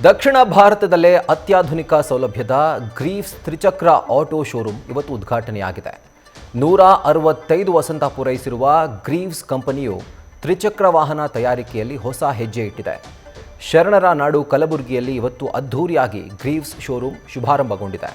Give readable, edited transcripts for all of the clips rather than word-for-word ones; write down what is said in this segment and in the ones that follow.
ದಕ್ಷಿಣ ಭಾರತದಲ್ಲೇ ಅತ್ಯಾಧುನಿಕ ಸೌಲಭ್ಯದ ಗ್ರೀವ್ಸ್ ತ್ರಿಚಕ್ರ ಆಟೋ ಶೋರೂಮ್ ಇವತ್ತು ಉದ್ಘಾಟನೆಯಾಗಿದೆ. 165 ವಸಂತ ಪೂರೈಸಿರುವ ಗ್ರೀವ್ಸ್ ಕಂಪನಿಯು ತ್ರಿಚಕ್ರ ವಾಹನ ತಯಾರಿಕೆಯಲ್ಲಿ ಹೊಸ ಹೆಜ್ಜೆ ಇಟ್ಟಿದೆ. ಶರಣರ ನಾಡು ಕಲಬುರಗಿಯಲ್ಲಿ ಇವತ್ತು ಅದ್ಧೂರಿಯಾಗಿ ಗ್ರೀವ್ಸ್ ಶೋರೂಮ್ ಶುಭಾರಂಭಗೊಂಡಿದೆ.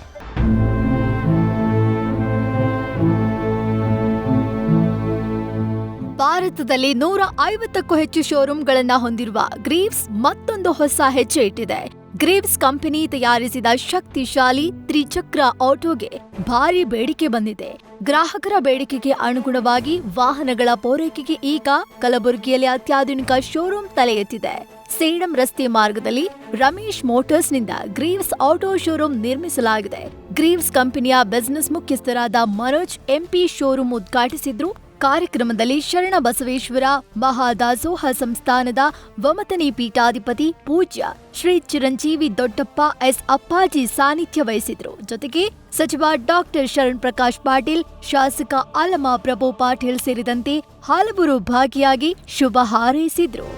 ಭಾರತದಲ್ಲಿ 150ಕ್ಕೂ ಹೆಚ್ಚು ಶೋರೂಮ್ಗಳನ್ನು ಹೊಂದಿರುವ ಗ್ರೀವ್ಸ್ ಮತ್ತೊಂದು ಹೊಸ ಹೆಜ್ಜೆ ಇಟ್ಟಿದೆ. ಗ್ರೀವ್ಸ್ ಕಂಪನಿ ತಯಾರಿಸಿದ ಶಕ್ತಿಶಾಲಿ ತ್ರಿಚಕ್ರ ಆಟೋಗೆ ಭಾರಿ ಬೇಡಿಕೆ ಬಂದಿದೆ. ಗ್ರಾಹಕರ ಬೇಡಿಕೆಗೆ ಅನುಗುಣವಾಗಿ ವಾಹನಗಳ ಪೂರೈಕೆಗೆ ಈಗ ಕಲಬುರಗಿಯಲ್ಲಿ ಅತ್ಯಾಧುನಿಕ ಶೋರೂಮ್ ತಲೆ ಎತ್ತಿದೆ. ಸೇಡಂ ರಸ್ತೆ ಮಾರ್ಗದಲ್ಲಿ ರಮೇಶ್ ಮೋಟಾರ್ಸ್ನಿಂದ ಗ್ರೀವ್ಸ್ ಆಟೋ ಶೋರೂಮ್ ನಿರ್ಮಿಸಲಾಗಿದೆ. ಗ್ರೀವ್ಸ್ ಕಂಪನಿಯ ಬಿಸಿನೆಸ್ ಮುಖ್ಯಸ್ಥರಾದ ಮನೋಜ್ ಎಂಪಿ ಶೋರೂಮ್ ಉದ್ಘಾಟಿಸಿದ್ರು. ಕಾರ್ಯಕ್ರಮದಲ್ಲಿ ಶರಣ ಬಸವೇಶ್ವರ ಮಹಾದಾಸೋಹ ಸಂಸ್ಥಾನದ ವಮತನಿ ಪೀಠಾಧಿಪತಿ ಪೂಜ್ಯ ಶ್ರೀ ಚಿರಂಜೀವಿ ದೊಡ್ಡಪ್ಪ ಎಸ್ ಅಪ್ಪಾಜಿ ಸಾನ್ನಿಧ್ಯ ವಹಿಸಿದ್ರು. ಜೊತೆಗೆ ಸಚಿವ ಡಾಕ್ಟರ್ ಶರಣ್ ಪ್ರಕಾಶ್ ಪಾಟೀಲ್, ಶಾಸಕ ಆಲಮ ಪ್ರಭು ಪಾಟೀಲ್ ಸೇರಿದಂತೆ ಹಲವರು ಭಾಗಿಯಾಗಿ ಶುಭ ಹಾರೈಸಿದ್ರು.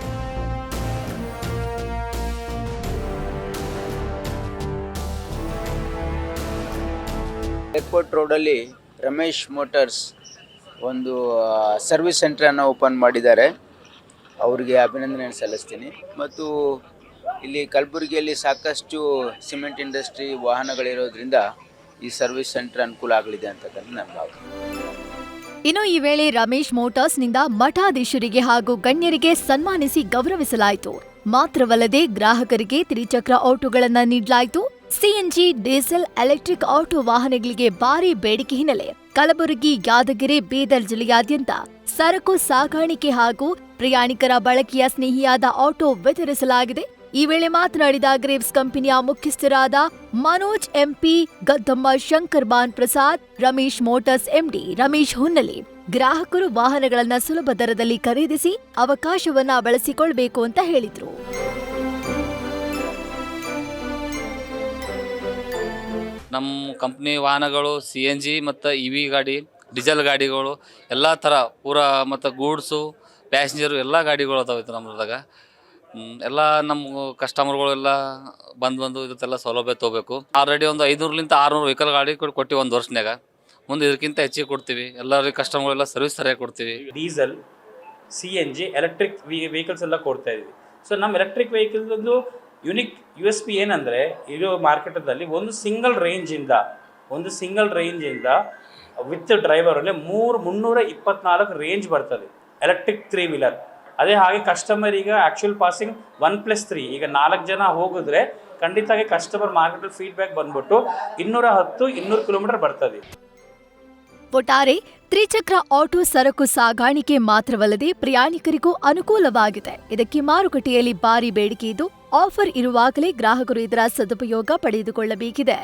ಏರ್ಪೋರ್ಟ್ ರೋಡಲ್ಲಿ ರಮೇಶ್ ಮೋಟಾರ್ಸ್ ಒಂದು ಸರ್ವಿಸ್ ಸೆಂಟ್ರನ್ನು ಓಪನ್ ಮಾಡಿದ್ದಾರೆ. ಅವರಿಗೆ ಅಭಿನಂದನೆ ಸಲ್ಲಿಸ್ತೀನಿ. ಮತ್ತು ಇಲ್ಲಿ ಕಲಬುರಗಿಯಲ್ಲಿ ಸಾಕಷ್ಟು ಸಿಮೆಂಟ್ ಇಂಡಸ್ಟ್ರಿ ವಾಹನಗಳಿರೋದ್ರಿಂದ ಈ ಸರ್ವಿಸ್ ಸೆಂಟರ್ ಅನುಕೂಲ ಆಗಲಿದೆ ಅಂತಕ್ಕಂಥ ನನ್ನ ಭಾವನೆ. ಇನ್ನು ಈ ವೇಳೆ ರಮೇಶ್ ಮೋಟಾರ್ಸ್ನಿಂದ ಮಠಾಧೀಶರಿಗೆ ಹಾಗೂ ಗಣ್ಯರಿಗೆ ಸನ್ಮಾನಿಸಿ ಗೌರವಿಸಲಾಯಿತು. ಮಾತ್ರವಲ್ಲದೆ ಗ್ರಾಹಕರಿಗೆ ತ್ರಿಚಕ್ರ ಆಟೋಗಳನ್ನು ನೀಡಲಾಯಿತು. ಸಿಎನ್ಜಿ, ಡೀಸೆಲ್, ಎಲೆಕ್ಟ್ರಿಕ್ ಆಟೋ ವಾಹನಗಳಿಗೆ ಭಾರಿ ಬೇಡಿಕೆ ಹಿನ್ನೆಲೆ ಕಲಬುರಗಿ, ಯಾದಗಿರಿ, ಬೀದರ್ ಜಿಲ್ಲೆಯಾದ್ಯಂತ ಸರಕು ಸಾಗಾಣಿಕೆ ಹಾಗೂ ಪ್ರಯಾಣಿಕರ ಬಳಕೆಯ ಸ್ನೇಹಿಯಾದ ಆಟೋ ವಿತರಿಸಲಾಗಿದೆ. ಈ ವೇಳೆ ಮಾತನಾಡಿದ ಗ್ರೀವ್ಸ್ ಕಂಪನಿಯ ಮುಖ್ಯಸ್ಥರಾದ ಮನೋಜ್ ಎಂಪಿ, ಗದ್ದಮ್ಮ ಶಂಕರ್ ಬಾನ್ ಪ್ರಸಾದ್, ರಮೇಶ್ ಮೋಟಾರ್ಸ್ ಎಂಡಿ ರಮೇಶ್ ಹುನ್ನಲಿ ಗ್ರಾಹಕರು ವಾಹನಗಳನ್ನ ಸುಲಭ ದರದಲ್ಲಿ ಖರೀದಿಸಿ ಅವಕಾಶವನ್ನ ಬಳಸಿಕೊಳ್ಬೇಕು ಅಂತ ಹೇಳಿದ್ರು. ನಮ್ಮ ಕಂಪ್ನಿ ವಾಹನಗಳು CNG ಮತ್ತು EV ಗಾಡಿ, ಡೀಸೆಲ್ ಗಾಡಿಗಳು ಎಲ್ಲ ಥರ ಪೂರಾ ಮತ್ತು ಗೂಡ್ಸು, ಪ್ಯಾಸೆಂಜರು ಎಲ್ಲ ಗಾಡಿಗಳು ಅದಾವೆ ನಮ್ಮದಾಗ. ಎಲ್ಲ ನಮ್ಮ ಕಸ್ಟಮರ್ಗಳೆಲ್ಲ ಬಂದು ಇದಕ್ಕೆಲ್ಲ ಸೌಲಭ್ಯ ತೊಗೋಬೇಕು. ಆಲ್ರೆಡಿ ಒಂದು 500-600 ವೆಹಿಕಲ್ ಗಾಡಿ ಕೊಟ್ಟಿವಿ ಒಂದು ವರ್ಷನಾಗ. ಮುಂದೆ ಇದಕ್ಕಿಂತ ಹೆಚ್ಚಿಗೆ ಕೊಡ್ತೀವಿ. ಎಲ್ಲರಿಗೆ ಕಸ್ಟಮರ್ಗಳೆಲ್ಲ ಸರ್ವಿಸ್ ಸರಿಯಾಗಿ ಕೊಡ್ತೀವಿ. ಡೀಸೆಲ್, CNG, ಎಲೆಕ್ಟ್ರಿಕ್ ವೆಹಿಕಲ್ಸ್ ಎಲ್ಲ ಕೊಡ್ತಾ ಇದೀವಿ. ಸೊ ನಮ್ಮ ಎಲೆಕ್ಟ್ರಿಕ್ ವೆಹಿಕಲ್ಸ್ ಒಂದು ಯುನಿಕ್ USP ಏನಂದರೆ, ಇರೋ ಮಾರ್ಕೆಟಲ್ಲಿ ಒಂದು ಸಿಂಗಲ್ ರೇಂಜಿಂದ ವಿತ್ ಡ್ರೈವರಲ್ಲಿ 324 ರೇಂಜ್ ಬರ್ತದೆ ಎಲೆಕ್ಟ್ರಿಕ್ 3 ವೀಲರ್. ಅದೇ ಹಾಗೆ ಕಸ್ಟಮರ್ ಈಗ ಆ್ಯಕ್ಚುಯಲ್ ಪಾಸಿಂಗ್ 1+3 ಈಗ 4 ಜನ ಹೋಗಿದ್ರೆ ಖಂಡಿತವಾಗಿ ಕಸ್ಟಮರ್ ಮಾರ್ಕೆಟಲ್ಲಿ ಫೀಡ್ಬ್ಯಾಕ್ ಬಂದ್ಬಿಟ್ಟು 210-200 ಕಿಲೋಮೀಟರ್ ಬರ್ತದೆ. ಒಟ್ಟಾರೆ ತ್ರಿಚಕ್ರ ಆಟೋ ಸರಕು ಸಾಗಾಣಿಕೆ ಮಾತ್ರವಲ್ಲದೆ ಪ್ರಯಾಣಿಕರಿಗೂ ಅನುಕೂಲವಾಗಿದೆ. ಇದಕ್ಕೆ ಮಾರುಕಟ್ಟೆಯಲ್ಲಿ ಭಾರಿ ಬೇಡಿಕೆ ಇದ್ದು ಆಫರ್ ಇರುವಾಗಲೇ ಗ್ರಾಹಕರು ಇದರ ಸದುಪಯೋಗ ಪಡೆದುಕೊಳ್ಳಬೇಕಿದೆ.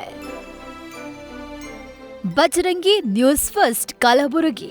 Bajrangi News First, Kalaburagi.